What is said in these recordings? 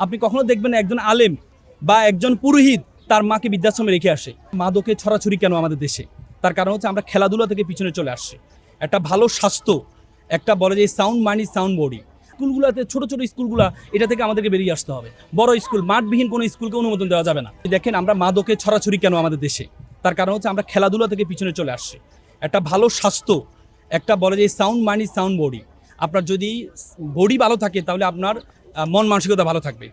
আপনি কখনো দেখবেন একজন আলেম বা একজন পুরোহিত তার মাকে বৃদ্ধাশ্রমে রেখে আসে। মাদকে ছড়াছড়ি কেন আমাদের দেশে? তার কারণ হচ্ছে আমরা খেলাধুলা থেকে পিছনে চলে আসছি। একটা ভালো স্বাস্থ্য, একটা বলে যে sound mind is sound body. স্কুলগুলোতে ছোট ছোট স্কুলগুলা এটা থেকে আমাদেরকে বেরিয়ে আসতে হবে। বড় স্কুল, মাঠবিহীন কোনো স্কুলকে অনুমোদন দেওয়া যাবে না। দেখেন আমরা মাদকে ছড়াছড়ি কেন আমাদের দেশে? তার কারণ হচ্ছে আমরা খেলাধুলা থেকে পিছনে চলে আসছি। একটা ভালো স্বাস্থ্য, একটা বলে যে sound mind is sound body. আপনার যদি বডি ভালো থাকে তাহলে আপনার মন মানসিকতা ভালো থাকবে।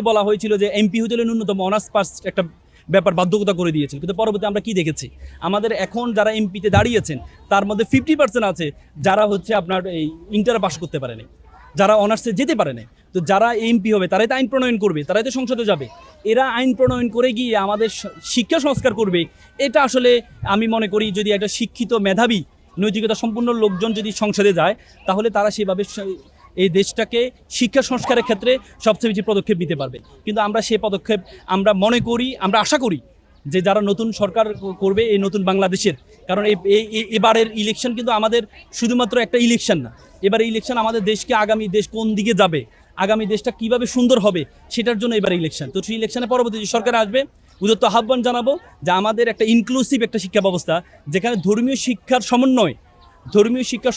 বলা হয়েছিল যে এমপি হতে হলে ন্যূনতম অনার্স পাস একটা ব্যাপার বাধ্যকতা করে দিয়েছেন, কিন্তু পরবর্তী আমরা কি দেখেছি? আমাদের এখন যারা এমপিতে দাঁড়িয়েছেন তার মধ্যে 50% আছে যারা হচ্ছে আপনার এই ইন্টার পাস করতে পারেনি, যারা অনার্সে যেতে পারে না। তো যারা এমপি হবে তারাই তো আইন প্রণয়ন করবে, তারাই তো সংসদে যাবে। এরা আইন প্রণয়ন করে গিয়ে আমাদের শিক্ষা সংস্কার করবে। এটা আসলে আমি মনে করি যদি একটা শিক্ষিত মেধাবী নৈতিকতা সম্পূর্ণ লোকজন যদি সংসদে যায় তাহলে তারা সেভাবে এই দেশটাকে শিক্ষা সংস্কারের ক্ষেত্রে সবচেয়ে বেশি পদক্ষেপ নিতে পারবে। কিন্তু আমরা সেই পদক্ষেপ আমরা মনে করি, আমরা আশা করি যে যারা নতুন সরকার করবে এই নতুন বাংলাদেশের, কারণ এবারের ইলেকশন কিন্তু আমাদের শুধুমাত্র একটা ইলেকশন না, এবারে ইলেকশন আমাদের দেশকে আগামী দেশ কোন দিকে যাবে, আগামী দেশটা কিভাবে সুন্দর হবে সেটার জন্য এবার ইলেকশন। তো সেই ইলেকশনে পরবর্তী যে সরকার আসবে উদ্যত আহ্বান জানাবো যে আমাদের একটা ইনক্লুসিভ একটা শিক্ষা ব্যবস্থা, যেখানে ধর্মীয় শিক্ষার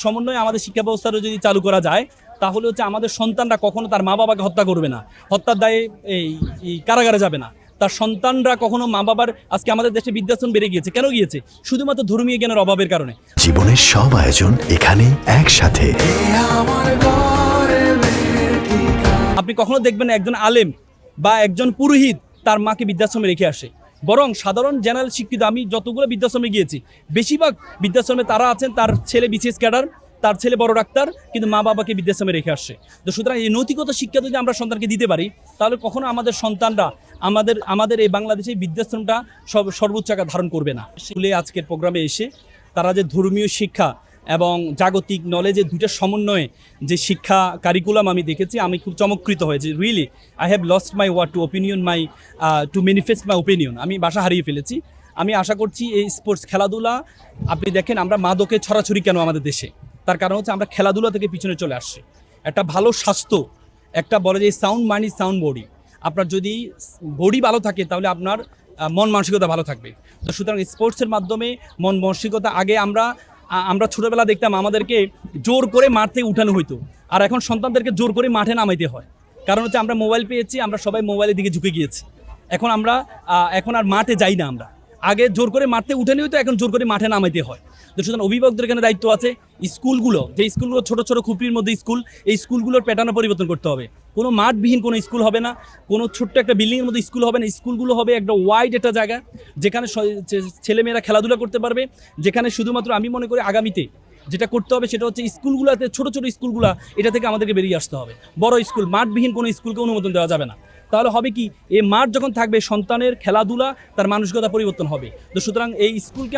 সমন্বয়ে আমাদের শিক্ষা ব্যবস্থাটা যদি চালু করা যায় তাহলে হচ্ছে আমাদের সন্তানরা কখনো তার মা বাবাকে হত্যা করবে না, হত্যার দায়ে এই কারাগারে যাবে না। তার সন্তানরা কখনো মা বাবার, আজকে আমাদের দেশে বৃদ্ধাশ্রম বেড়ে গিয়েছে, কেন গিয়েছে? শুধুমাত্র ধর্মীয় জ্ঞানের অভাবের কারণে। জীবনের সব আয়োজন এখানে একসাথে। আপনি কখনো দেখবেন একজন আলেম বা একজন পুরোহিত তার মাকে বৃদ্ধাশ্রমে রেখে আসে। বরং সাধারণ জেনারেল শিক্ষিত, আমি যতগুলো বৃদ্ধাশ্রমে গিয়েছি বেশিরভাগ বৃদ্ধাশ্রমে তারা আছেন, তার ছেলে বিসিএস ক্যাডার, তার ছেলে বড় ডাক্তার, কিন্তু মা বাবাকে বৃদ্ধাশ্রমে রেখে আসছে। তো সুতরাং এই নৈতিকতা শিক্ষা যদি আমরা সন্তানকে দিতে পারি তাহলে কখনো আমাদের সন্তানরা আমাদের এই বাংলাদেশে বৃদ্ধাশ্রমটা সর্বোচ্চ আকার ধারণ করবে না। স্কুলে আজকের প্রোগ্রামে এসে তারা যে ধর্মীয় শিক্ষা এবং জাগতিক নলেজের দুইটা সমন্বয়ে যে শিক্ষা কারিকুলাম আমি দেখেছি, আমি খুব চমৎকৃত হয়েছি। Really I have lost my word to opinion to manifest my opinion. আমি ভাষা হারিয়ে ফেলেছি। আমি আশা করছি এই স্পোর্টস খেলাধুলা, আপনি দেখেন আমরা মাদকে ছড়াছড়ি কেন আমাদের দেশে? তার কারণ হচ্ছে আমরা খেলাধুলা থেকে পিছনে চলে আসছি। একটা ভালো স্বাস্থ্য, একটা বলে যে sound mind is sound body. আপনার যদি বডি ভালো থাকে তাহলে আপনার মন মানসিকতা ভালো থাকবে। তো সুতরাং স্পোর্টসের মাধ্যমে মন মানসিকতা, আগে আমরা ছোটোবেলা দেখতাম আমাদেরকে জোর করে মাঠ থেকে উঠানো হইতো, আর এখন সন্তানদেরকে জোর করে মাঠে নামাইতে হয়। কারণ হচ্ছে আমরা মোবাইল পেয়েছি, আমরা সবাই মোবাইলের দিকে ঝুঁকে গিয়েছি। এখন আর মাঠে যাই না আমরা। আগে জোর করে মাঠে উঠানো হইতো, এখন জোর করে মাঠে নামাইতে হয়। তো সুতরাং অভিভাবকদের এখানে দায়িত্ব আছে। স্কুলগুলো ছোটো ছোটো খুপড়ির মধ্যে স্কুল, এই স্কুলগুলোর প্যাটার্ন পরিবর্তন করতে হবে। কোনো মাঠবিহীন কোনো স্কুল হবে না, কোনো ছোট্ট একটা বিল্ডিংয়ের মধ্যে স্কুল হবে না। স্কুলগুলো হবে একটা ওয়াইড একটা জায়গা, যেখানে ছেলেমেয়েরা খেলাধুলা করতে পারবে, যেখানে শুধুমাত্র আমি মনে করি আগামীতে যেটা করতে হবে সেটা হচ্ছে স্কুলগুলোতে ছোটো ছোটো স্কুলগুলো এটা থেকে আমাদেরকে বেরিয়ে আসতে হবে। বড় স্কুল, মাঠবিহীন কোনো স্কুলকে অনুমোদন দেওয়া যাবে না। তাহলে হবে কি, এই মাঠ যখন থাকবে সন্তানের খেলাধুলা, তার মানসিকতা পরিবর্তন হবে। তো সুতরাং এই স্কুলকে